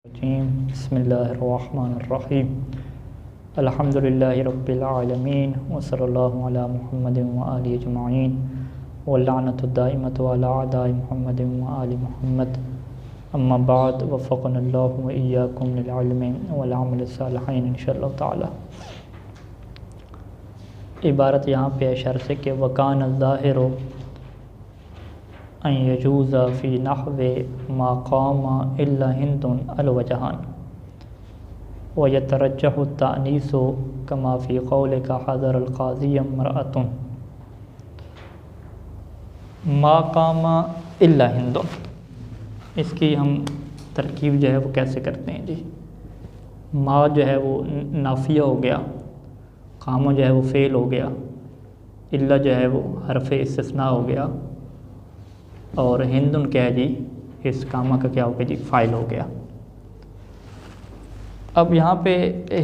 بسم اللہ الرحمن الرحیم الحمدللہ رب العالمین وصلی اللہ علی محمد وآلہ اجمعین واللعنۃ الدائمۃ علی اعداء محمد وآل محمد اما بعد وفقنا اللہ وإیاکم للعلم والعمل الصالحین انشاءاللہ تعالی۔ عبارت یہاں پہ ہے شرح سے کہ وکان الظاہر ان یجوز فی نحو ما قام الا ہند الوجہان ویترجح التأنیث کما فی قولک حضر القاضی امرأۃ ما قام الا ہند۔ اس کی ہم ترکیب جو ہے وہ کیسے کرتے ہیں جی؟ ما جو ہے وہ نافیہ ہو گیا، قام جو ہے وہ فعل ہو گیا، الا جو ہے وہ حرف استثناء ہو گیا، اور ہندن کیا ہے جی؟ اس کامہ کا کیا ہو گیا جی؟ فاعل ہو گیا۔ اب یہاں پہ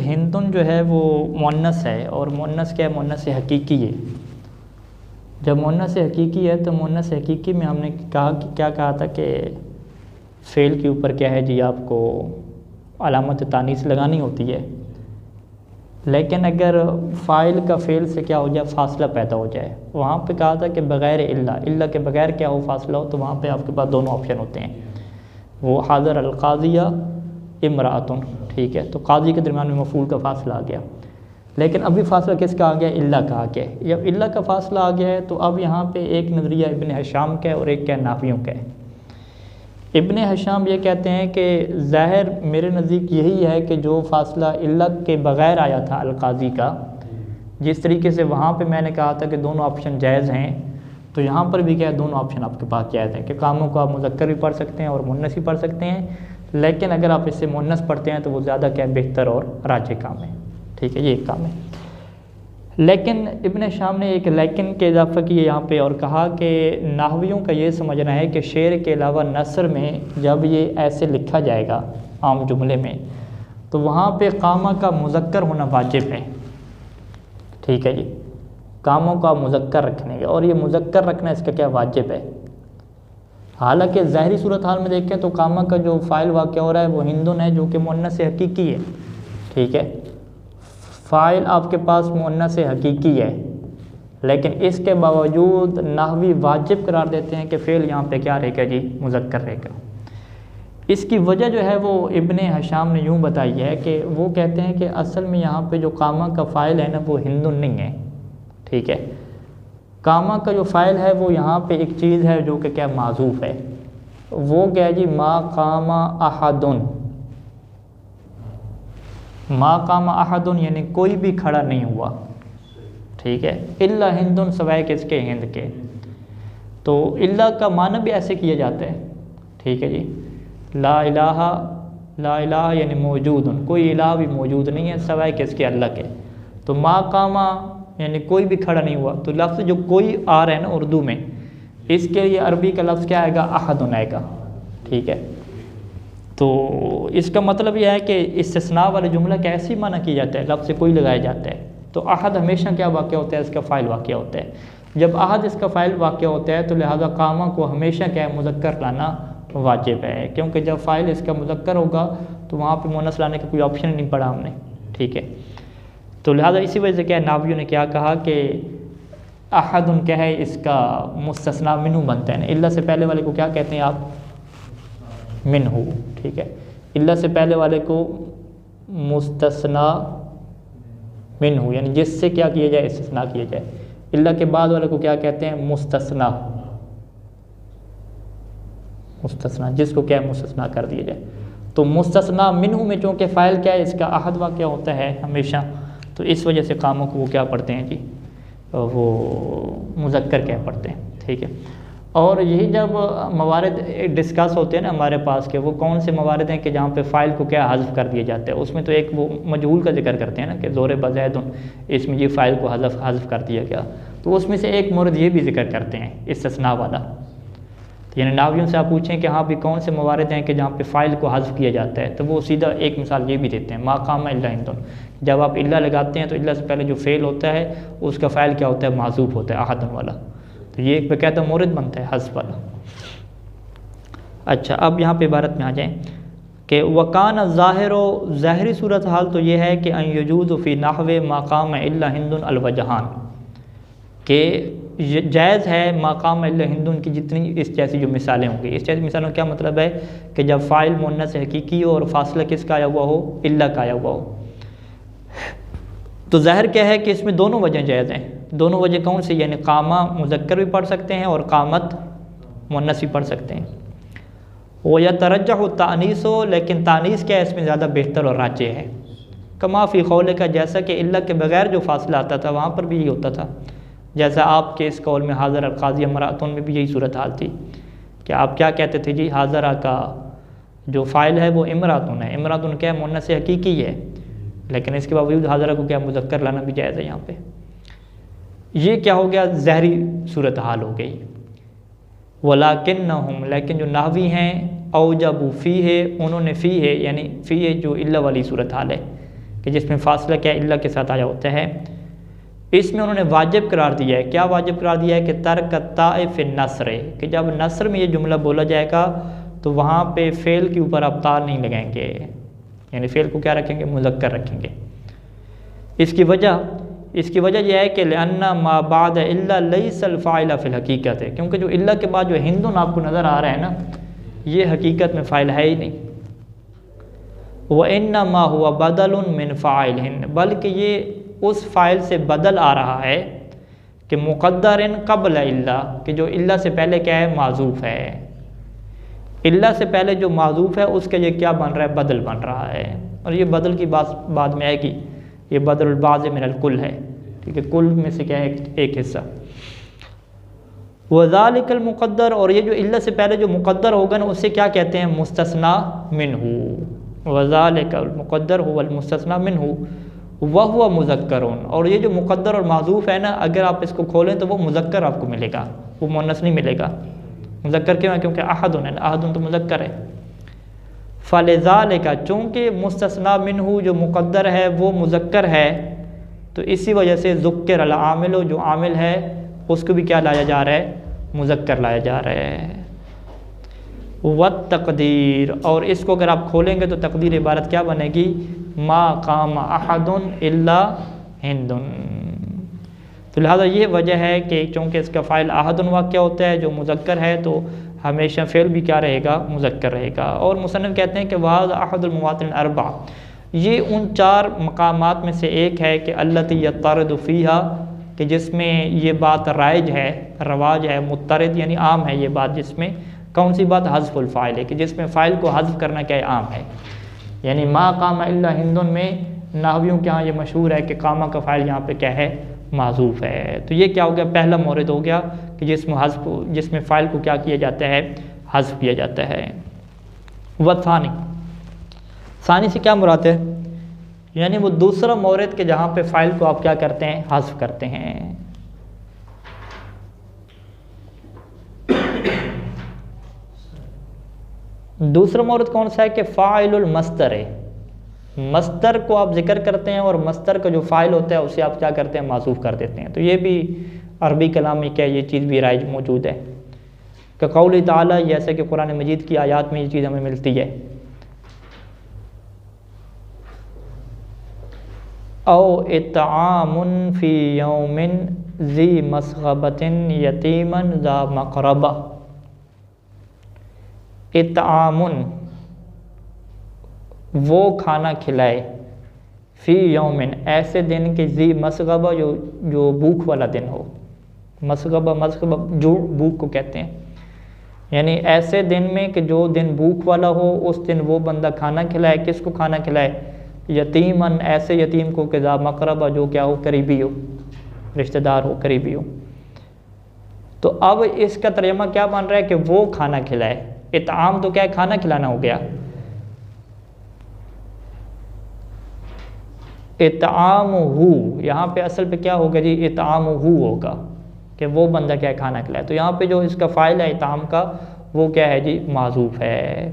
ہندن جو ہے وہ مؤنث ہے، اور مؤنث کیا ہے؟ مؤنث حقیقی ہے۔ جب مؤنث حقیقی ہے تو مؤنث حقیقی میں ہم نے کیا کہا تھا کہ فعل کے اوپر کیا ہے جی؟ آپ کو علامت تانیث لگانی ہوتی ہے، لیکن اگر فاعل کا فعل سے کیا ہو جائے؟ فاصلہ پیدا ہو جائے، وہاں پہ کہا تھا کہ بغیر الا کے بغیر کیا ہو؟ فاصلہ ہو، تو وہاں پہ آپ کے پاس دونوں آپشن ہوتے ہیں، وہ حاضر القاضیہ امرأۃ، ٹھیک ہے؟ تو قاضی کے درمیان میں مفعول کا فاصلہ آ گیا، لیکن ابھی فاصلہ کس کا آ گیا؟ الا کا آ گیا ہے۔ جب الا کا فاصلہ آ گیا ہے تو اب یہاں پہ ایک نظریہ ابن ہشام کا ہے اور ایک کیا نحویوں کا ہے۔ ابن ہشام یہ کہتے ہیں کہ ظاہر میرے نزدیک یہی ہے کہ جو فاصلہ الا کے بغیر آیا تھا القاضی کا، جس طریقے سے وہاں پہ میں نے کہا تھا کہ دونوں آپشن جائز ہیں، تو یہاں پر بھی کیا ہے؟ دونوں آپشن آپ کے پاس جائز ہیں کہ کاموں کو آپ مذکر بھی پڑھ سکتے ہیں اور مؤنث بھی پڑھ سکتے ہیں، لیکن اگر آپ اس سے مؤنث پڑھتے ہیں تو وہ زیادہ کیا ہے؟ بہتر اور راجح کام ہے، ٹھیک ہے؟ یہ ایک کام ہے۔ لیکن ابن شام نے ایک لیکن کے اضافہ کیے یہاں پہ اور کہا کہ نحویوں کا یہ سمجھنا ہے کہ شعر کے علاوہ نثر میں جب یہ ایسے لکھا جائے گا عام جملے میں تو وہاں پہ قامہ کا مذکر ہونا واجب ہے، ٹھیک ہے جی؟ کاموں کا مذکر رکھنے کا، اور یہ مذکر رکھنا اس کا کیا واجب ہے۔ حالانکہ ظاہری صورتحال میں دیکھیں تو قامہ کا جو فاعل واقع ہو رہا ہے وہ ہندن ہے، جو کہ مؤنث حقیقی ہے، ٹھیک ہے؟ فاعل آپ کے پاس مؤنث حقیقی ہے، لیکن اس کے باوجود نحوی واجب قرار دیتے ہیں کہ فعل یہاں پہ کیا رہے گا جی؟ مذکر رہے گا۔ اس کی وجہ جو ہے وہ ابن ہشام نے یوں بتائی ہے کہ وہ کہتے ہیں کہ اصل میں یہاں پہ جو قامہ کا فاعل ہے نا وہ ہندن نہیں ہے، ٹھیک ہے؟ قامہ کا جو فاعل ہے وہ یہاں پہ ایک چیز ہے جو کہ کیا معذوف ہے، وہ کیا ہے جی؟ ما قام احد، ما قام احد یعنی کوئی بھی کھڑا نہیں ہوا، ٹھیک ہے؟ الا ہندن سوائے کس کے؟ ہند کے۔ تو الا کا معنی بھی ایسے کیا جاتا ہے، ٹھیک ہے جی؟ لا الہ، لا الہ یعنی موجود، کوئی الہ بھی موجود نہیں ہے سوائے کس کے؟ اللہ کے۔ تو ما قام یعنی کوئی بھی کھڑا نہیں ہوا، تو لفظ جو کوئی آ رہا ہے نا اردو میں، اس کے لیے عربی کا لفظ کیا آئے گا؟ احد آئے گا، ٹھیک ہے؟ تو اس کا مطلب یہ ہے کہ استثناء والا جملہ کا ایسے ہی معنی کیا جاتا ہے، لفظ سے کوئی لگایا جاتا ہے، تو احد ہمیشہ کیا واقع ہوتا ہے؟ اس کا فاعل واقع ہوتا ہے۔ جب احد اس کا فاعل واقع ہوتا ہے تو لہذا قامہ کو ہمیشہ کیا ہے؟ مذکر لانا واجب ہے، کیونکہ جب فاعل اس کا مذکر ہوگا تو وہاں پہ مؤنث لانے کا کوئی آپشن نہیں پڑا ہم نے، ٹھیک ہے؟ تو لہذا اسی وجہ سے کیا نحویوں نے کیا کہا کہ احد کیا ہے؟ اس کا مستثنیٰ منہ بنتا ہے نا، الا سے پہلے والے کو کیا کہتے ہیں آپ؟ منہ، ٹھیک ہے؟ الا سے پہلے والے کو مستثنیٰ منہ یعنی جس سے کیا کیا جائے؟ استثناء کیا جائے۔ الا کے بعد والے کو کیا کہتے ہیں؟ مستثنیٰ، مستثنیٰ جس کو کیا ہے؟ مستثنیٰ کر دیا جائے۔ تو مستثنیٰ منہ میں چونکہ فاعل کیا ہے؟ اس کا احد واقع ہوتا ہے ہمیشہ، تو اس وجہ سے قاموں کو وہ کیا پڑھتے ہیں جی؟ وہ مذکر کیا پڑھتے ہیں، ٹھیک ہے؟ اور یہی جب موارد ڈسکس ہوتے ہیں نا ہمارے پاس کہ وہ کون سے موارد ہیں کہ جہاں پہ فاعل کو کیا حذف کر دیا جاتا ہے، اس میں تو ایک وہ مجہول کا ذکر کرتے ہیں نا کہ ضرب زید، اس میں یہ فاعل کو حذف کر دیا گیا، تو اس میں سے ایک مورد یہ بھی ذکر کرتے ہیں استثناء والا۔ یعنی نحویوں سے آپ پوچھیں کہ ہاں بھی کون سے موارد ہیں کہ جہاں پہ فاعل کو حذف کیا جاتا ہے، تو وہ سیدھا ایک مثال یہ بھی دیتے ہیں، ما قام الا ہند، جب آپ الا لگاتے ہیں تو الا سے پہلے جو فعل ہوتا ہے اس کا فاعل کیا ہوتا ہے؟ معذوف ہوتا ہے، احد والا، تو یہ ایک باقاعدہ مورد بنتا ہے حذف والا۔ اچھا اب یہاں پہ عبارت میں آ جائیں کہ وکان ظاہر و ظاہری صورتحال تو یہ ہے کہ ان یجوز فی نحو مقام الا ہند الوجہان، کہ جائز ہے مقام الا ہند کی جتنی اس جیسی جو مثالیں ہوں گی۔ اس جیسی مثالوں کا کیا مطلب ہے کہ جب فاعل مؤنث حقیقی ہو اور فاصلہ کس کا آیا ہوا ہو، الا کا آیا ہوا ہو۔ تو ظاہر کیا ہے کہ اس میں دونوں وجہ جائز ہیں۔ دونوں وجہ کون سی؟ یعنی قامہ مذکر بھی پڑھ سکتے ہیں اور قامت مؤنث بھی پڑھ سکتے ہیں۔ وَيَتَرَجَّحُ التَّأْنِیثُ، لیکن تانیث کیا ہے اس میں زیادہ بہتر اور راجح ہے۔ کما فی قول کا، جیسا کہ الا کے بغیر جو فاصلہ آتا تھا وہاں پر بھی یہی ہوتا تھا، جیسا آپ کے اس قول میں حاضر القاضی امرأۃ میں بھی یہی صورتحال تھی کہ آپ کیا کہتے تھے جی، حاضرہ کا جو فاعل ہے وہ امرأۃ ہے، امرأۃ کیا ہے مؤنث حقیقی ہے، لیکن اس کے باوجود حاضرہ کو کیا مذکر لانا بھی جائز ہے یہاں پہ۔ یہ کیا ہو گیا؟ ظاہری صورتحال ہو گئی۔ وَلَكِنَّهُمْ، لیکن جو نحوی ہیں، اوجبوا فیہ، انہوں نے فیہ یعنی فیہ جو الا والی صورتحال ہے کہ جس میں فاصلہ کیا الا کے ساتھ آیا ہوتا ہے، اس میں انہوں نے واجب قرار دیا ہے۔ کیا واجب قرار دیا ہے؟ کہ ترک التاء فی النثر، کہ جب نثر میں یہ جملہ بولا جائے گا تو وہاں پہ فعل کے اوپر آپ تا نہیں لگائیں گے، یعنی فعل کو کیا رکھیں گے؟ مذکر رکھیں گے۔ اس کی وجہ یہ ہے کہ لأن ما بعد الا لیس الفاعل فی الحقیقت ہے، کیونکہ جو الا کے بعد جو ہندن آپ کو نظر آ رہا ہے نا، یہ حقیقت میں فاعل ہے ہی نہیں۔ وَإِنَّمَا هُوَ بَدَلٌ مِّن فَاعِلٍ، بلکہ یہ اس فاعل سے بدل آ رہا ہے کہ مقدر قبل الا، کہ جو الا سے پہلے کیا ہے؟ معذوف ہے۔ الا سے پہلے جو معذوف ہے اس کا یہ کیا بن رہا ہے؟ بدل بن رہا ہے۔ اور یہ بدل کی بات بعد میں آئے گی، یہ بدل البعض من الکل ہے، ٹھیک ہے، کل میں سے کیا ہے؟ ایک حصہ۔ وذالک المقدر، اور یہ جو الا سے پہلے جو مقدر ہوگا نا اسے کیا کہتے ہیں؟ مستثنی منہ۔ وذالک المقدر هو المستثنی منہ وہو مذکر، اور یہ جو مقدر اور معذوف ہے نا، اگر آپ اس کو کھولیں تو وہ مذکر آپ کو ملے گا، وہ مؤنث نہیں ملے گا۔ مذکر کیوں ہے؟ کیونکہ احد ہے، احد تو مذکر ہے۔ فلذالک، چونکہ مستثنی منہ جو مقدر ہے وہ مذکر ہے، تو اسی وجہ سے ذکر العامل، جو عامل ہے اس کو بھی کیا لایا جا رہا ہے؟ مذکر لایا جا رہا ہے۔ والتقدیر، اور اس کو اگر آپ کھولیں گے تو تقدیر عبارت کیا بنے گی؟ ما قام احد الا ہند۔ تو لہٰذا یہ وجہ ہے کہ چونکہ اس کا فاعل احد واقع ہوتا ہے جو مذکر ہے، تو ہمیشہ فعل بھی کیا رہے گا؟ مذکر رہے گا۔ اور مصنف کہتے ہیں کہ وَهَذَا أَحَدُ الْمَوَاطِنِ الْأَرْبَعَ، یہ ان 4 مقامات میں سے ایک ہے کہ الَّتِي يَطَّرِدُ فِيهَا، کہ جس میں یہ بات رائج ہے، رواج ہے، مترد یعنی عام ہے یہ بات، جس میں کون سی بات؟ حذف الفاعل ہے، کہ جس میں فاعل کو حذف کرنا کیا ہے؟ عام ہے۔ یعنی ما قام الا ہند میں نحویوں کے ہاں یہ مشہور ہے کہ قامہ کا فاعل یہاں پہ کیا ہے؟ معذوف ہے۔ تو یہ کیا ہو گیا؟ پہلا مورد ہو گیا کہ جس میں فاعل کو کیا کیا جاتا ہے؟ حذف کیا جاتا ہے۔ وثانی، ثانی سے کیا مراد ہے؟ یعنی وہ دوسرا مورد کہ جہاں پہ فاعل کو آپ کیا کرتے ہیں؟ حذف کرتے ہیں۔ دوسرا مورد کون سا ہے؟ کہ فاعل المصدر ہے، مصدر کو آپ ذکر کرتے ہیں اور مصدر کا جو فاعل ہوتا ہے اسے آپ کیا کرتے ہیں؟ معذوف کر دیتے ہیں۔ تو یہ بھی عربی کلام میں کیا یہ چیز بھی رائج موجود ہے کہ قول تعالیٰ، جیسے کہ قرآن مجید کی آیات میں یہ چیز ہمیں ملتی ہے، او اطعام فی یوم ذی مسغبۃ یتیما ذا مقربہ۔ اطعام، وہ کھانا کھلائے، فی یومن، ایسے دن کہ ذی مسغبہ، جو بھوک والا دن ہو۔ مسغبہ جو بھوک کو کہتے ہیں، یعنی ایسے دن میں کہ جو دن بھوک والا ہو اس دن وہ بندہ کھانا کھلائے۔ کس کو کھانا کھلائے؟ یتیمن، ایسے یتیم کو کہ ذا مقربہ، جو کیا ہو؟ قریبی ہو، رشتہ دار ہو، قریبی ہو۔ تو اب اس کا ترجمہ کیا بن رہا ہے کہ وہ کھانا کھلائے۔ اطعام تو کیا ہے؟ کھانا کھلانا ہو گیا۔ اطعام ہو، یہاں پہ اصل پہ کیا ہوگا جی؟ اطعام ہو ہوگا کہ وہ بندہ کیا ہے؟ کھانا کھلائے۔ تو یہاں پہ جو اس کا فاعل ہے اطعام کا وہ کیا ہے جی؟ معذوف ہے۔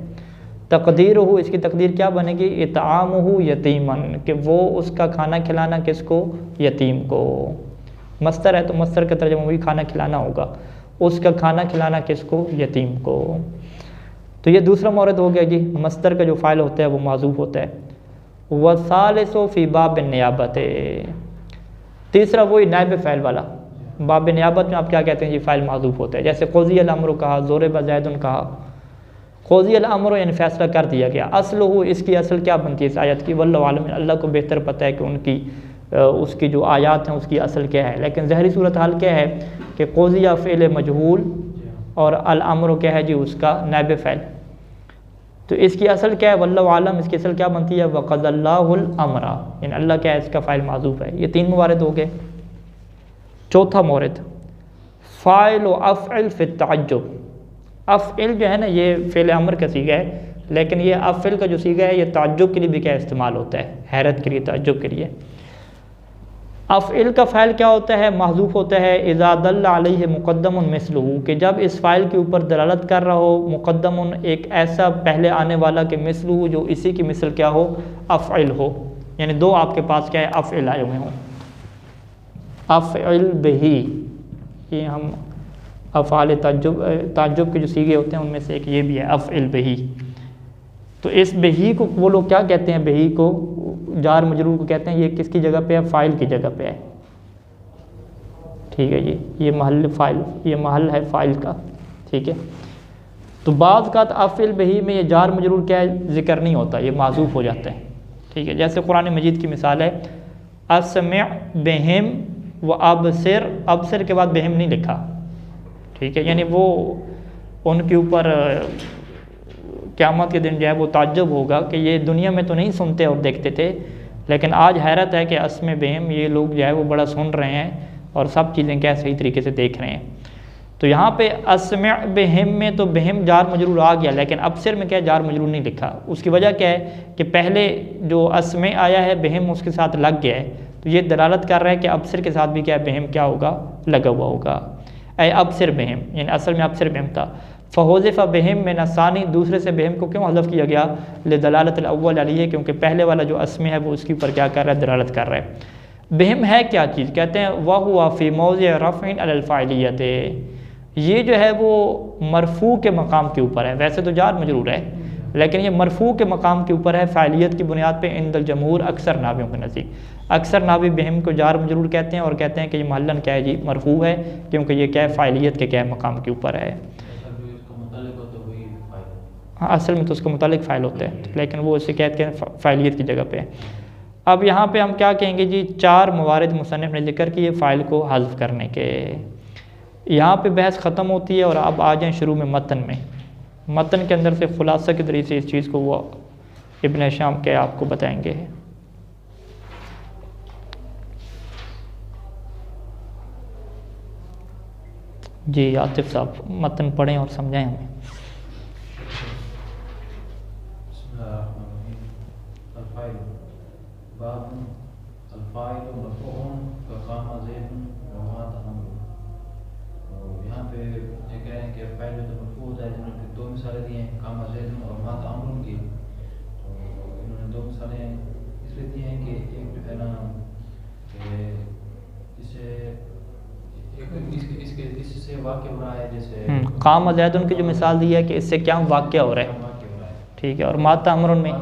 تقدیر ہو، اس کی تقدیر کیا بنے گی؟ اطعام ہو یتیمن، کہ وہ اس کا کھانا کھلانا کس کو؟ یتیم کو۔ مصدر ہے تو مصدر کا ترجمہ بھی کھانا کھلانا ہوگا، اس کا کھانا کھلانا کس کو؟ یتیم کو۔ تو یہ دوسرا مورد ہو گیا جی، مصدر کا جو فاعل ہوتا ہے وہ معذوف ہوتا ہے۔ وَثَالِثُ فِي باب النیابت، تیسرا وہی نائب فاعل والا، باب نیابت میں آپ کیا کہتے ہیں جی فاعل معذوف ہوتا ہے، جیسے قضی الامر کہا، ضرب زید کہا، قضی الامر یعنی فیصلہ کر دیا گیا، اصل ہو اس کی اصل کیا بنتی ہے اس آیت کی، واللہ عالم، اللہ کو بہتر پتہ ہے کہ اس کی جو آیات ہیں اس کی اصل کیا ہے، لیکن ظاہری صورتحال کیا ہے کہ قضی فعل مجہول اور الامر کیا ہے جی اس کا نائب فاعل، تو اس کی اصل کیا ہے واللہ عالم، اس کی اصل کیا بنتی ہے وقضى اللہ الامر، یعنی اللہ کیا ہے اس کا فاعل معذوف ہے۔ یہ 3 موارد ہو گئے۔ چوتھا مورد فاعل و افعل فی التعجب، افعل جو ہے نا یہ فعل امر کا صیغہ ہے، لیکن یہ افعل کا جو صیغہ ہے یہ تعجب کے لیے بھی کیا استعمال ہوتا ہے، حیرت کے لیے، تعجب کے لیے۔ افعل کا فاعل کیا ہوتا ہے، محذوف ہوتا ہے اذا دل علیہ مقدم مثلہ، کہ جب اس فاعل کے اوپر دلالت کر رہا ہو مقدم ایک ایسا پہلے آنے والا کہ مثلہ جو اسی کی مثل کیا ہو، افعل ہو، یعنی 2 آپ کے پاس کیا ہے افعل آئے ہوئے ہوں۔ افعل بہی، یہ ہم افعال تعجب کے جو صیغے ہوتے ہیں ان میں سے ایک یہ بھی ہے افعل بہی۔ تو اس بہی کو وہ لوگ کیا کہتے ہیں، بہی کو جار مجرور کو کہتے ہیں، یہ کس کی جگہ پہ ہے، فاعل کی جگہ پہ ہے، ٹھیک ہے جی، یہ محل فاعل، یہ محل ہے فاعل کا، ٹھیک ہے۔ تو بعض کا افعل بہی میں یہ جار مجرور کیا ہے ذکر نہیں ہوتا، یہ معذوف ہو جاتا ہے، ٹھیک ہے۔ جیسے قرآن مجید کی مثال ہے اسمع بہم و ابصر، ابصر کے بعد بہم نہیں لکھا، ٹھیک ہے، یعنی وہ ان کے اوپر قیامت کے دن جو ہے وہ تعجب ہوگا کہ یہ دنیا میں تو نہیں سنتے اور دیکھتے تھے، لیکن آج حیرت ہے کہ اسمع بہم، یہ لوگ جو ہے وہ بڑا سن رہے ہیں اور سب چیزیں کیا صحیح طریقے سے دیکھ رہے ہیں۔ تو یہاں پہ اسمع بہم میں تو بہم جار مجرور آ گیا، لیکن ابصر میں کیا جار مجرور نہیں لکھا، اس کی وجہ کیا ہے کہ پہلے جو اسمع آیا ہے بہم اس کے ساتھ لگ گیا ہے، تو یہ دلالت کر رہا ہے کہ ابصر کے ساتھ بھی کیا بہم کیا ہوگا، لگا ہوا ہوگا، اے ابصر بہم، یعنی اصل میں ابصر بہم تھا۔ فحذف بہم من الثانی، دوسرے سے بہم کو کیوں حذف کیا گیا، لدلالت الاول علیہ، کیونکہ پہلے والا جو اسمع ہے وہ اس کے اوپر کیا کر رہا ہے، دلالت کر رہا ہے۔ بہم ہے کیا چیز، کہتے ہیں وَهُوَ فِي مَوْضِعِ رَفْعٍ عَلَى الْفَاعِلِيَّةِ، یہ جو ہے وہ مرفوع کے مقام کے اوپر ہے، ویسے تو جار مجرور ہے لیکن یہ مرفوع کے مقام کے اوپر ہے، فاعلیت کی بنیاد پہ عند الجمہور، اکثر ناویوں کے نزدیک، اکثر ناوی بہم کو جار مجرور کہتے ہیں اور کہتے ہیں کہ یہ محلن کیا ہے جی مرفوع ہے، کیونکہ یہ کیا ہے فاعلیت کے کیا ہے مقام کے اوپر ہے۔ ہاں اصل میں تو اس کا متعلق فاعل ہوتا ہے، لیکن وہ اسے کہتے ہیں فاعلیت کی جگہ پہ۔ اب یہاں پہ ہم کیا کہیں گے جی، 4 موارد مصنف نے ذکر کیے فاعل کو حذف کرنے کے، یہاں پہ بحث ختم ہوتی ہے اور اب آ جائیں شروع میں متن میں، متن کے اندر سے خلاصہ کے ذریعے سے اس چیز کو وہ ابن ہشام کے آپ کو بتائیں گے۔ جی عاطف صاحب متن پڑھیں اور سمجھائیں ہمیں۔ یہاں پہ یہ کہہ رہے ہیں کہ فاعل جو مرفوع ہوتا ہے، انہوں نے 2 مثالیں دی ہیں، قام زید اور مات عمرو کی، تو انہوں نے 2 مثالیں اس لیے دی ہیں کہ ایک جو ہے نا اس سے واقع ہو رہا ہے، جیسے قام زید کی جو مثال دی ہے کہ اس سے کیا واقع ہو رہا ہے، ٹھیک ہے، اور مات عمرو میں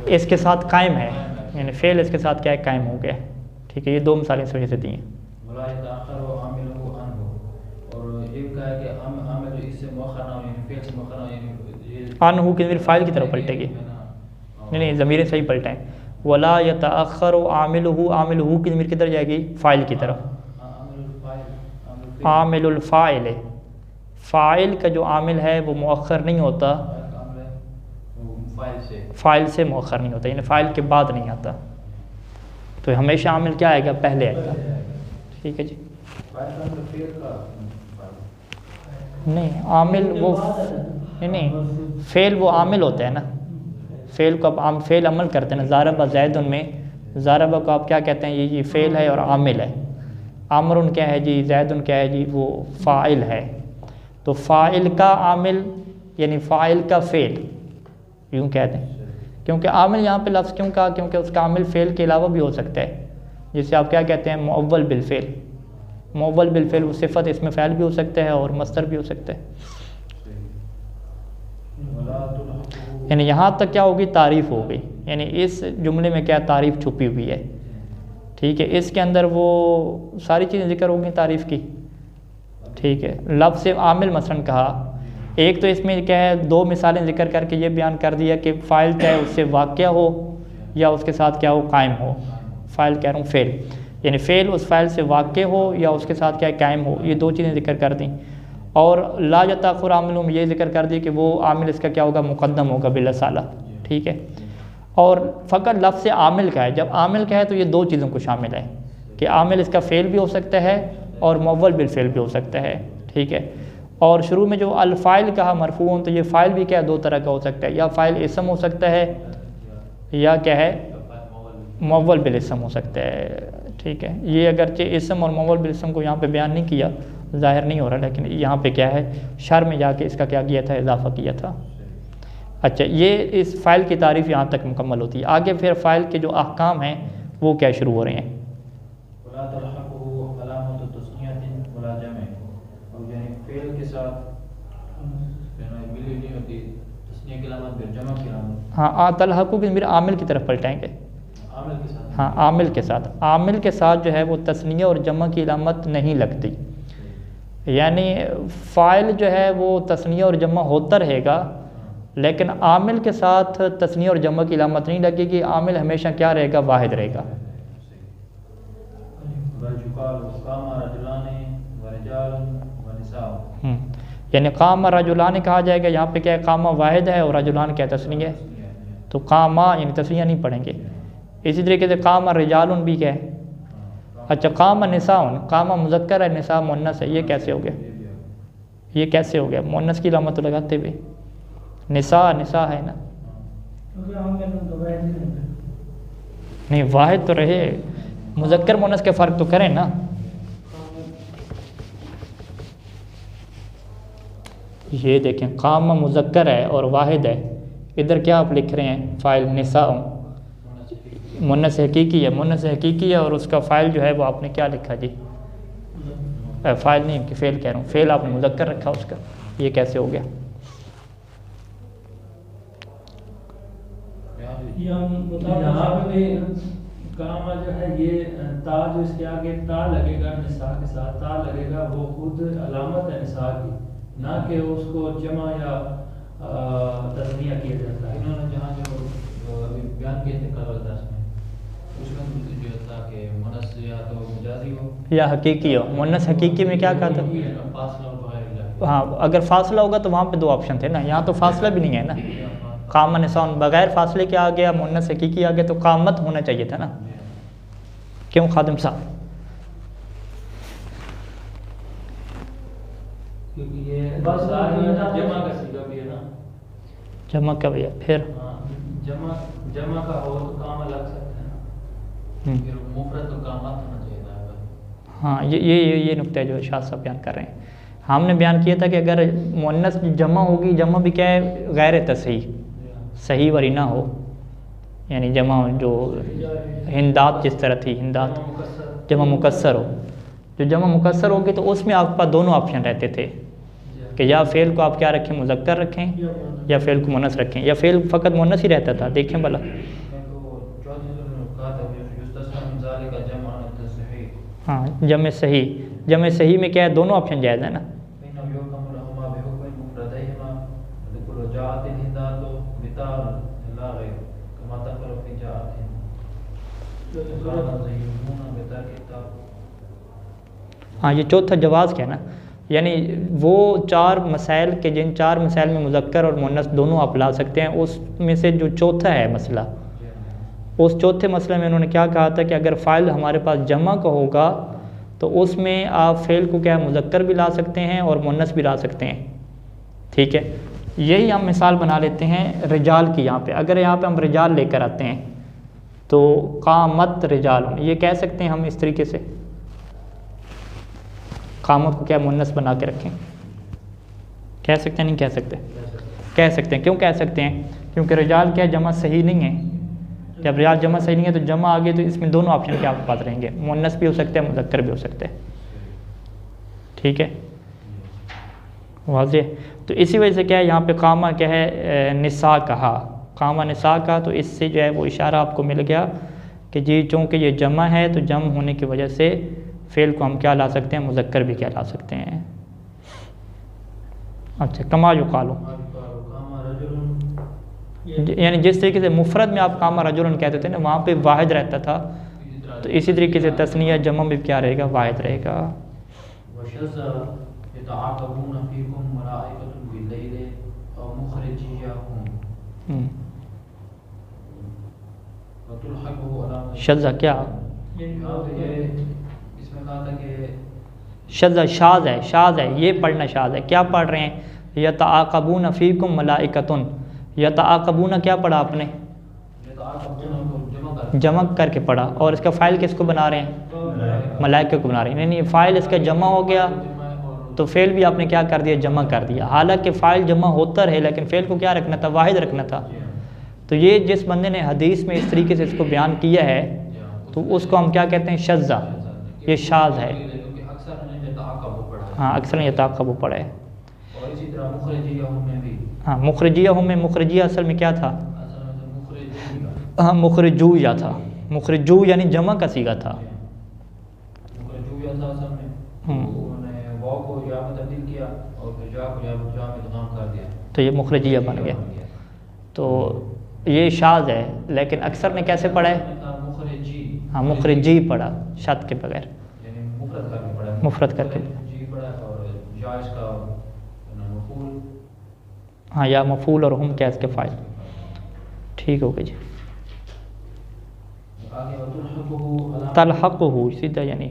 اس کے ساتھ قائم ہے، یعنی فعل اس کے ساتھ کیا ہے قائم ہو گیا، ٹھیک ہے، یہ 2 مثالیں اس وجہ سے دی ہیں۔ عنہ کی ضمیر فاعل کی طرف پلٹے گی، نہیں ضمیریں صحیح پلٹائیں، ولا یتأخر عاملہ، عاملہ کی ضمیر کدھر جائے گی، فاعل کی طرف، عامل الفاعل، فاعل کا جو عامل ہے وہ مؤخر نہیں ہوتا، فاعل سے مؤخر نہیں ہوتا، یعنی فاعل کے بعد نہیں آتا، تو ہمیشہ عامل کیا آئے گا، پہلے آئے گا، ٹھیک ہے جی۔ نہیں عامل وہ نہیں، فعل وہ عامل ہوتا ہے نا، فعل کو اب فعل عمل کرتے ہیں نا، ضرب زید میں ضرب کو آپ کیا کہتے ہیں، یہ فعل ہے اور عامل ہے، عمر کیا ہے جی، زید کیا ہے جی، وہ فاعل ہے، تو فاعل کا عامل یعنی فاعل کا فعل یوں کہتے ہیں، کیونکہ عامل یہاں پہ لفظ کیوں کہا، کیونکہ اس کا عامل فعل کے علاوہ بھی ہو سکتا ہے، جسے آپ کیا کہتے ہیں مؤول بالفعل، مؤول بالفعل وہ صفت اس میں فعل بھی ہو سکتا ہے اور مصدر بھی ہو سکتا ہے، یعنی یہاں تک کیا ہوگی؟ تعریف ہو گئی. یعنی اس جملے میں کیا تعریف چھپی ہوئی ہے. ٹھیک ہے، اس کے اندر وہ ساری چیزیں ذکر ہو گئی تعریف کی. ٹھیک ہے، لفظ عامل مثلا کہا. ایک تو اس میں کیا ہے، دو مثالیں ذکر کر کے یہ بیان کر دیا کہ فاعل چاہے اس سے واقع ہو یا اس کے ساتھ کیا ہو؟ قائم ہو. فاعل کہہ رہا ہوں فعل، یعنی فعل اس فاعل سے واقع ہو یا اس کے ساتھ کیا ہے؟ قائم ہو. یہ دو چیزیں ذکر کر دیں. اور لا یتاخر عامل میں یہ ذکر کر دی کہ وہ عامل اس کا کیا ہوگا؟ مقدم ہوگا بالاصالہ. ٹھیک ہے، اور فقط لفظ عامل کا ہے. جب عامل کا ہے تو یہ دو چیزوں کو شامل ہے کہ عامل اس کا فعل بھی ہو سکتا ہے اور مول بالفعل بھی ہو سکتا ہے. ٹھیک ہے، اور شروع میں جو الفاعل کہا مرفوع، تو یہ فاعل بھی کیا ہے؟ دو طرح کا ہو سکتا ہے. یا فاعل اسم ہو سکتا ہے یا کیا ہے؟ مول بالاسم ہو سکتا ہے. ٹھیک ہے، یہ اگرچہ اسم اور مول بالاسم کو یہاں پہ بیان نہیں کیا، ظاہر نہیں ہو رہا، لیکن یہاں پہ کیا ہے؟ شرح میں جا کے اس کا کیا کیا تھا؟ اضافہ کیا تھا. اچھا، یہ اس فاعل کی تعریف یہاں تک مکمل ہوتی ہے. آگے پھر فاعل کے جو احکام ہیں وہ کیا شروع ہو رہے ہیں. ولا تلحقه علامۃ التثنیۃ ولا جمع، اور یعنی فعل کے ساتھ ملی نہیں ہوتی تثنیہ کی علامت پھر جمع کی علامت. ہاں، تلحقو بھی میرے عامل کی طرف پلٹائیں گے. عامل کے ساتھ، ہاں، عامل کے ساتھ. عامل کے ساتھ جو ہے وہ تثنیہ اور جمع کی علامت نہیں لگتی. یعنی فاعل جو ہے وہ تثنیہ اور جمع ہوتا رہے گا، لیکن عامل کے ساتھ تثنیہ اور جمع کی علامت نہیں لگے گی. عامل ہمیشہ کیا رہے گا؟ واحد رہے گا. یعنی قام رجلان کہا جائے گا، یہاں پہ کیا ہے؟ قامہ واحد ہے اور رجلان کیا تثنیہ ہے، تو قامہ یعنی تثنیہ نہیں پڑھیں گے. اسی طریقے سے قام رجال بھی کیا ہے؟ اچھا، قام نساء، قام مذکر ہے، نساء مؤنث ہے. یہ کیسے ہو گیا؟ یہ کیسے ہو گیا؟ مؤنث کی علامت تو لگاتے ہوئے نساء ہے نا. نہیں، واحد تو رہے، مذکر مؤنث کے فرق تو کریں نا. یہ دیکھیں، قام مذکر ہے اور واحد ہے. ادھر کیا آپ لکھ رہے ہیں؟ فاعل نساء، مؤنث حقیقی ہے. مؤنث حقیقی ہے اور اس کا فاعل جو ہے وہ آپ نے کیا لکھا جی؟ فاعل نہیں کہ فعل کہہ رہا ہوں، فعل آپ نے مذکر رکھا اس کا. یہ کیسے ہو گیا؟ یہاں پہ کام جو ہے یہ تا جو اس کے آگے تا لگے گا نساء کے ساتھ، تا لگے گا، وہ خود علامت ہے نساء کی، نہ کہ اس کو جمع یا تثنیہ کیا جاتا ہے. انہوں نے جہاں جو بیان کیے تھے کل درس میں، اس میں جو تھا کہ مؤنث یا تو مجازی ہو یا حقیقی ہو. مؤنث حقیقی میں کیا کہا تھا؟ فاصلہ اور بغیر. ہاں، اگر فاصلہ ہوگا تو وہاں پہ دو آپشن تھے نا. یہاں تو فاصلہ بھی نہیں ہے نا. قام نساء بغیر فاصلے کے آ گیا، مؤنث حقیقی آ گیا، تو قامت ہونا چاہیے تھا نا. کیوں خادم صاحب؟ کیونکہ یہ جمع کا صیغہ بھی ہے نا. جمع کا بھی ہے، پھر جمع کا ہو تو کام لگ سکتا ہے، پھر مفرد تو کامات ہونا چاہیے تھا. ہاں، یہ نقطہ ہے جو شاہ صاحب بیان کر رہے ہیں. ہم نے بیان کیا تھا کہ اگر مؤنث جمع ہوگی، جمع بھی کیا ہے؟ غیر تصحیح، صحیح وری نہ ہو. یعنی جمع جو ہندات جس طرح تھی، ہندات جمع مکسر ہو. جو جمع مکسر ہوگی تو اس میں آپ کے پاس دونوں آپشن رہتے تھے کہ یا فعل کو آپ کیا رکھیں؟ مذکر رکھیں، یا فعل کو مؤنث رکھیں، یا فعل فقط مؤنث ہی رہتا تھا. دیکھیں بھلا، ہاں، جمع صحیح. جمع صحیح میں کیا ہے؟ دونوں آپشن جائز ہے نا. ہاں، یہ چوتھا جواز کیا ہے نا. یعنی وہ چار مسائل کے جن چار مسائل میں مذکر اور مؤنث دونوں آپ لا سکتے ہیں، اس میں سے جو چوتھا ہے مسئلہ، اس چوتھے مسئلے میں انہوں نے کیا کہا تھا کہ اگر فاعل ہمارے پاس جمع کا ہوگا تو اس میں آپ فعل کو کیا مذکر بھی لا سکتے ہیں اور مؤنث بھی لا سکتے ہیں. ٹھیک ہے، یہی ہم مثال بنا لیتے ہیں رجال کی. یہاں پہ اگر یہاں پہ ہم رجال لے کر آتے ہیں تو قامت رجال، یہ کہہ سکتے ہیں ہم اس طریقے سے، قامت کو کیا مؤنث بنا کے رکھیں. کہہ سکتے ہیں؟ نہیں کہہ سکتے؟ کہہ سکتے ہیں. کیوں کہہ سکتے ہیں؟ کیونکہ رجال کیا جمع صحیح نہیں ہے. جب رجال جمع صحیح نہیں ہے تو جمع آگے تو اس میں دونوں آپشن کیا آپ کے پاس رہیں گے، مؤنث بھی ہو سکتے ہیں، مذکر بھی ہو سکتے ہیں. ٹھیک ہے، واضح. تو اسی وجہ سے کیا ہے یہاں پہ قامہ کیا ہے نساء کہا, قامہ نساء کا, تو اس سے جو ہے وہ اشارہ آپ کو مل گیا کہ جی چونکہ یہ جمع ہے تو جمع ہونے کی وجہ سے فعل کو ہم کیا لا سکتے ہیں, مذکر بھی کیا لا سکتے ہیں. اچھا, کما یقالو, یعنی جس طریقے سے مفرد میں آپ قامہ رجل کہتے تھے نا, وہاں پہ واحد رہتا تھا, تو اسی طریقے سے تثنیہ جمع میں کیا رہے گا, واحد رہے گا. شذ کیا, شذ شاذ ہے, شاذ ہے, یہ پڑھنا شاذ ہے. کیا پڑھ رہے ہیں, یتعاقبون فیکم ملائکۃ, یتعاقبون کیا پڑھا آپ نے, جمع کر کے پڑھا, اور اس کا فاعل کس کو بنا رہے ہیں, ملائکہ کو بنا رہے ہیں. نہیں, فاعل اس کا جمع ہو گیا تو فعل بھی آپ نے کیا کر دیا, جمع کر دیا. حالانکہ فاعل جمع ہوتا رہے لیکن فعل کو کیا رکھنا تھا, واحد رکھنا تھا. تو یہ جس بندے نے حدیث میں اس طریقے سے اس کو بیان کیا ہے تو اس کو ہم کیا کہتے ہیں, شذ, یہ شاذ ہے. ہاں, اکثر یتعاقب پڑھا ہے. ہاں, مخرجیہ ہم میں, مخرجیہ اصل میں کیا تھا, ہاں مخرجو یا تھا, مخرجو یعنی جمع کا صیغہ تھا. تو یہ مخرجیہ بن گیا. تو یہ شاذ ہے, لیکن اکثر نے کیسے پڑھا ہے, ہاں مخرجی پڑھا, شد کے بغیر, مفرد کر کے. ہاں, یا مفعول اور ہم کیا اس کے فاعل. ٹھیک ہو گیا جی. تلحق ہو سیدھا, یعنی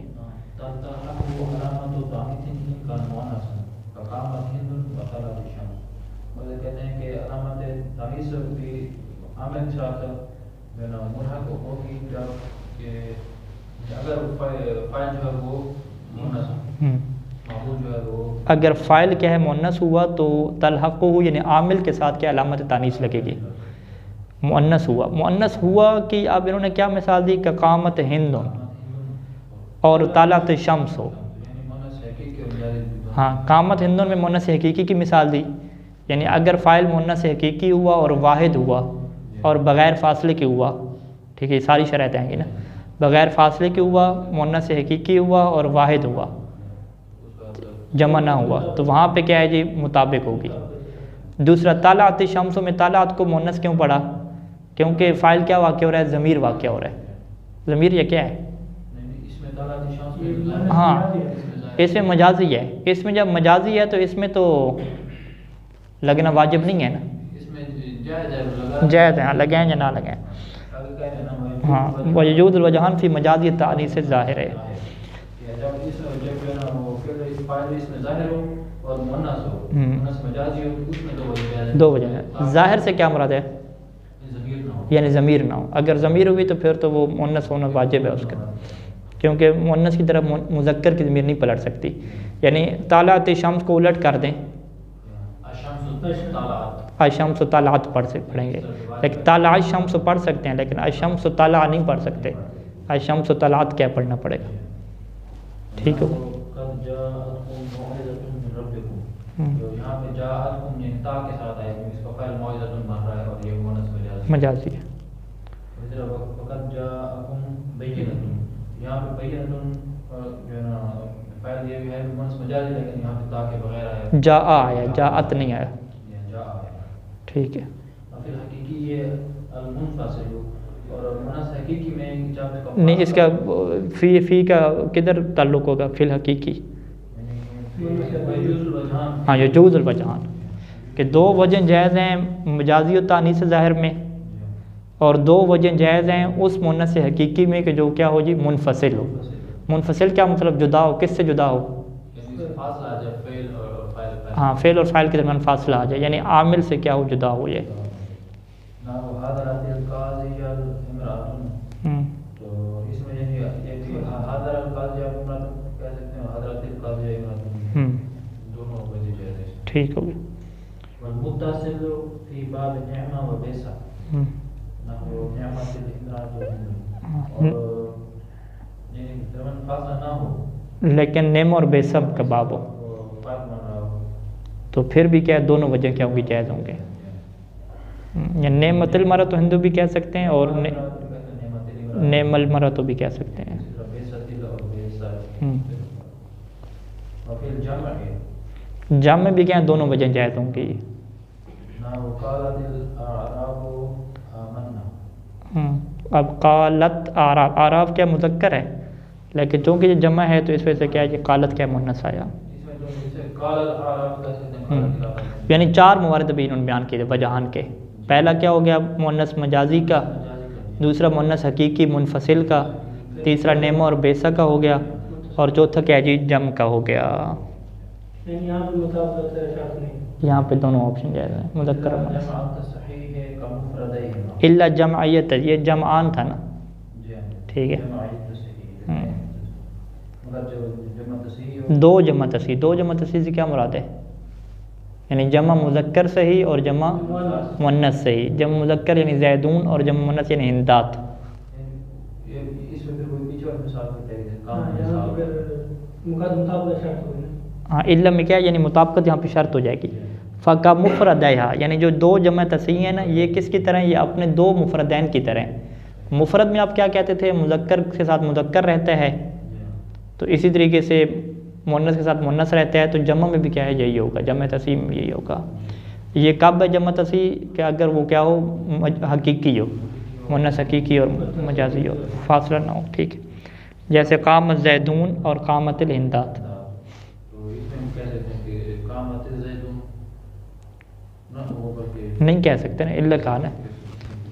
کہتے ہیں کہ علامت تمیز بھی عامل کے ساتھ ملحق ہوگی جب کہ اگر فاعل جو ہے وہ مؤنث معمول جو ہے وہ, اگر فاعل کیا ہے مؤنث ہوا تو تلحق ہو یعنی عامل کے ساتھ کیا علامت تانیث لگے گی. مؤنث ہوا, مؤنث ہوا کہ اب انہوں نے کیا مثال دی, کہ قامت ہند اور طلعت شمس ہو. ہاں, قامت ہندن میں مؤنث حقیقی کی مثال دی, یعنی اگر فاعل مؤنث حقیقی ہوا اور واحد ہوا اور بغیر فاصلے کے ہوا, ٹھیک ہے, ساری شرائط آئیں گی نا, بغیر فاصلے کے ہوا, مؤنث حقیقی ہوا اور واحد ہوا, جمع نہ ہوا, تو وہاں پہ کیا ہے جی, مطابق ہوگی. دوسرا طلعت شمس میں طلعت کو مؤنث کیوں پڑھا, کیونکہ فاعل کیا واقع ہو رہا ہے, ضمیر واقع ہو رہا ہے. ضمیر یہ کیا ہے, ہاں اس میں مجازی ہے. اس میں جب مجازی ہے تو اس میں تو لگنا واجب نہیں ہے نا, جائز ہے, ہاں لگائیں یا نہ لگائیں. ہاں, وجود الوجہان فی مجازی تانیث ظاہر ہے. دو وجہ ہے. ظاہر سے کیا مراد ہے, یعنی ضمیر نہ ہو. اگر ضمیر ہوئی تو پھر تو وہ مؤنث ہونا واجب ہے اس کا, کیونکہ مؤنث کی طرف مذکر کی ضمیر نہیں پلٹ سکتی. یعنی طلعت شمس کو الٹ کر دیں, الشمس طلعت پڑھیں گے, لیکن طلعت شمس پڑھ سکتے ہیں, لیکن الشمس طلع نہیں پڑھ سکتے. الشمس طلعت کیا پڑھنا پڑے گا. ٹھیک ہو, مجازی ہے. جا آیا, جاءت نہیں آیا. ٹھیک ہے. نہیں, اس کا فی کا کدھر تعلق ہوگا, فی الحقیقی. ہاں, یجوز الوجہان, کہ دو وجہ جائز ہیں مجازی و تانیث ظاہر میں, اور دو وجہ جائز ہیں اس مؤنث حقیقی میں کہ جو کیا ہو جی, منفصل ہو. منفصل کیا مطلب, جدا ہو. کس سے جدا ہو, ہاں فعل اور فاعل کے درمیان فاصلہ آ جائے, یعنی عامل سے کیا ہو, جدا ہو جائے. ٹھیک ہوگی. لیکن نعم اور بیسب کا باب ہو. تو پھر بھی کیا ہے دونوں وجہ کیا ہوں گی جائز ہوں گے. یا نعمت المرأۃ ہندو بھی کہہ سکتے ہیں اور نعم المرأۃ بھی کہہ سکتے ہیں. جمع میں بھی کیا ہے دونوں وجہ جائز ہوں گی. اب قالت آراف، آراف کیا مذکر ہے لیکن چونکہ یہ جمع ہے تو اس وجہ سے کیا ہے کہ قالت کیا مؤنث آیا. یعنی 4 موارد بھی انہوں نے بیان کیے وجہان کے. پہلا کیا ہو گیا مؤنث مجازی کا، دوسرا مؤنث حقیقی منفصل کا، تیسرا نعمہ اور بیسا کا ہو گیا، اور چوتھا کیا جی جمع کا ہو گیا. یہاں پہ دونوں آپشن جائز ہیں مذکر اور مؤنث. الا جمعیت، یہ جمعان تھا نا، ٹھیک ہے. 2 جمع تصحیح، 2 جمع تصحیح سے کیا مراد ہے؟ یعنی جمع مذکر صحیح اور جمع مؤنث صحیح. جمع مذکر یعنی زیدون اور جمع مؤنث یعنی ہندات. ہاں الا میں کیا یعنی مطابقت یہاں پہ شرط ہو جائے گی. فقہ مفردیہا یعنی جو 2 جمع تصحیح ہیں نا یہ کس کی طرح ہیں؟ یہ اپنے 2 مفردین کی طرح ہیں. مفرد میں آپ کیا کہتے تھے؟ مذکر کے ساتھ مذکر رہتا ہے، تو اسی طریقے سے مؤنث کے ساتھ مؤنث رہتا ہے، تو جمع میں بھی کیا ہے یہی ہوگا، جمع تصحیح میں یہی ہوگا. یہ کب ہے جمع تصحیح کہ اگر وہ کیا ہو حقیقی ہو، مؤنث حقیقی اور مجازی ہو، فاصلہ نہ ہو. ٹھیک ہے، جیسے قامت زیدون اور قامت الہندات. نہیں کہہ سکتے نا، الا کہا نا،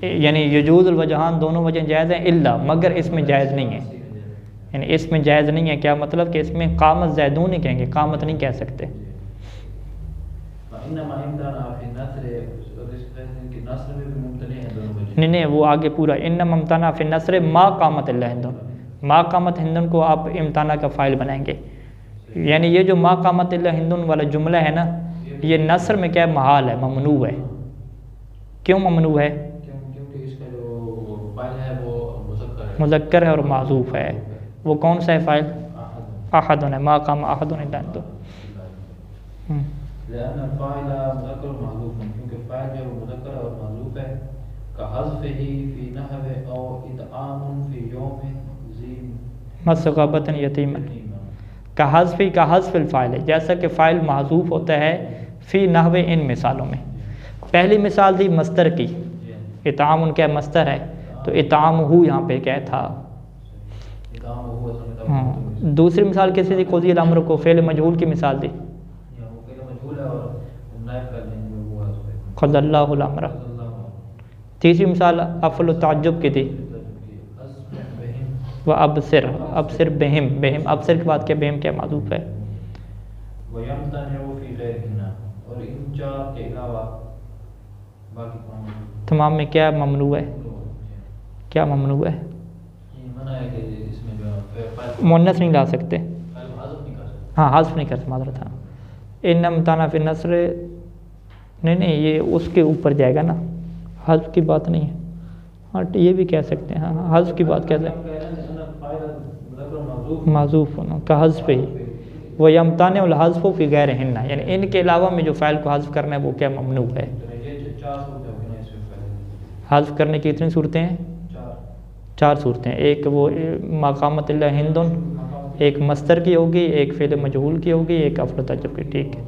یعنی یجوز الوجہان دونوں وجہ جائز ہیں الا، مگر اس میں جائز نہیں ہے. یعنی اس میں جائز نہیں ہے، کیا مطلب کہ اس میں قامت زیدون ہی کہیں گے، قامت نہیں کہہ سکتے. نہیں وہ آگے پورا انما امتنع فی النثر ما قامت الا ہندن، ما قامت ہندن کو آپ امتناع کا فاعل بنائیں گے. یعنی یہ جو ما قامت الا ہندن والا جملہ ہے نا یہ نثر میں کیا ہے محال ہے، ممنوع ہے. کیوں ممنوع ہے؟ کیونکہ اس کا جو فاعل ہے وہ مذکر ہے اور معذوف ہے. وہ کون سا ہے فاعل؟ احد ہے، ما قام احد الا ہندن. لأن الفاعل مذکر محذوف، کیونکہ فاعل جو مذکر اور محذوف ہے. كحذفه في نحو او اطعام في يوم ذي مسغبة یتیما. كحذف الفاعل ہے، جیسا کہ فاعل محذوف ہوتا ہے فی نحو ان مثالوں میں. پہلی مثال تھی مصدر کی، اطعام ان کا مصدر ہے تو اطعام ہو یہاں پہ کیا تھا. دوسری مثال کیسی تھی؟ قضی الامر کو فعل مجہول کی مثال تھی، قضى اللہ الامر. تیسری مثال افعل التعجب کی تھی، وہ ابصر بہم، بہم ابصر کے بعد کیا بہم کیا معذوف ہے. اور ان 4 کے علاوہ تمام میں کیا ممنوع ہے؟ کیا ممنوع ہے؟ مؤنث نہیں لا سکتے، ہاں حذف نہیں کر سکتے، معذرت. ہاں ان امتنع فی النثر، نہیں یہ اس کے اوپر جائے گا نا، حذف کی بات نہیں ہے. ہاں یہ بھی کہہ سکتے ہیں، ہاں حذف کی بات کہہ سکتے ہیں، معذوف ہونا کا حذف ہی. وہ یمتنع الحذف فی غیر ہن، یعنی ان کے علاوہ میں جو فاعل کو حذف کرنا ہے وہ کیا ممنوع ہے. حذف کرنے کی کتنی صورتیں ہیں؟ 4 صورتیں. ایک وہ ما قامت الا ہندن، ایک مصدر کی ہوگی، ایک فعل مجہول کی ہوگی، ایک افعل تعجب کی. ٹھیک ہے،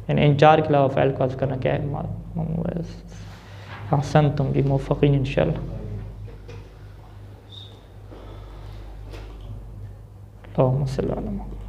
یعنی ان 4 کے علاوہ فاعل کو حذف کرنا کیا ہے ممنوع ہے. احسنتم جی، موفقین انشاءاللہ. اللہم صلی اللہ علیہ وسلم.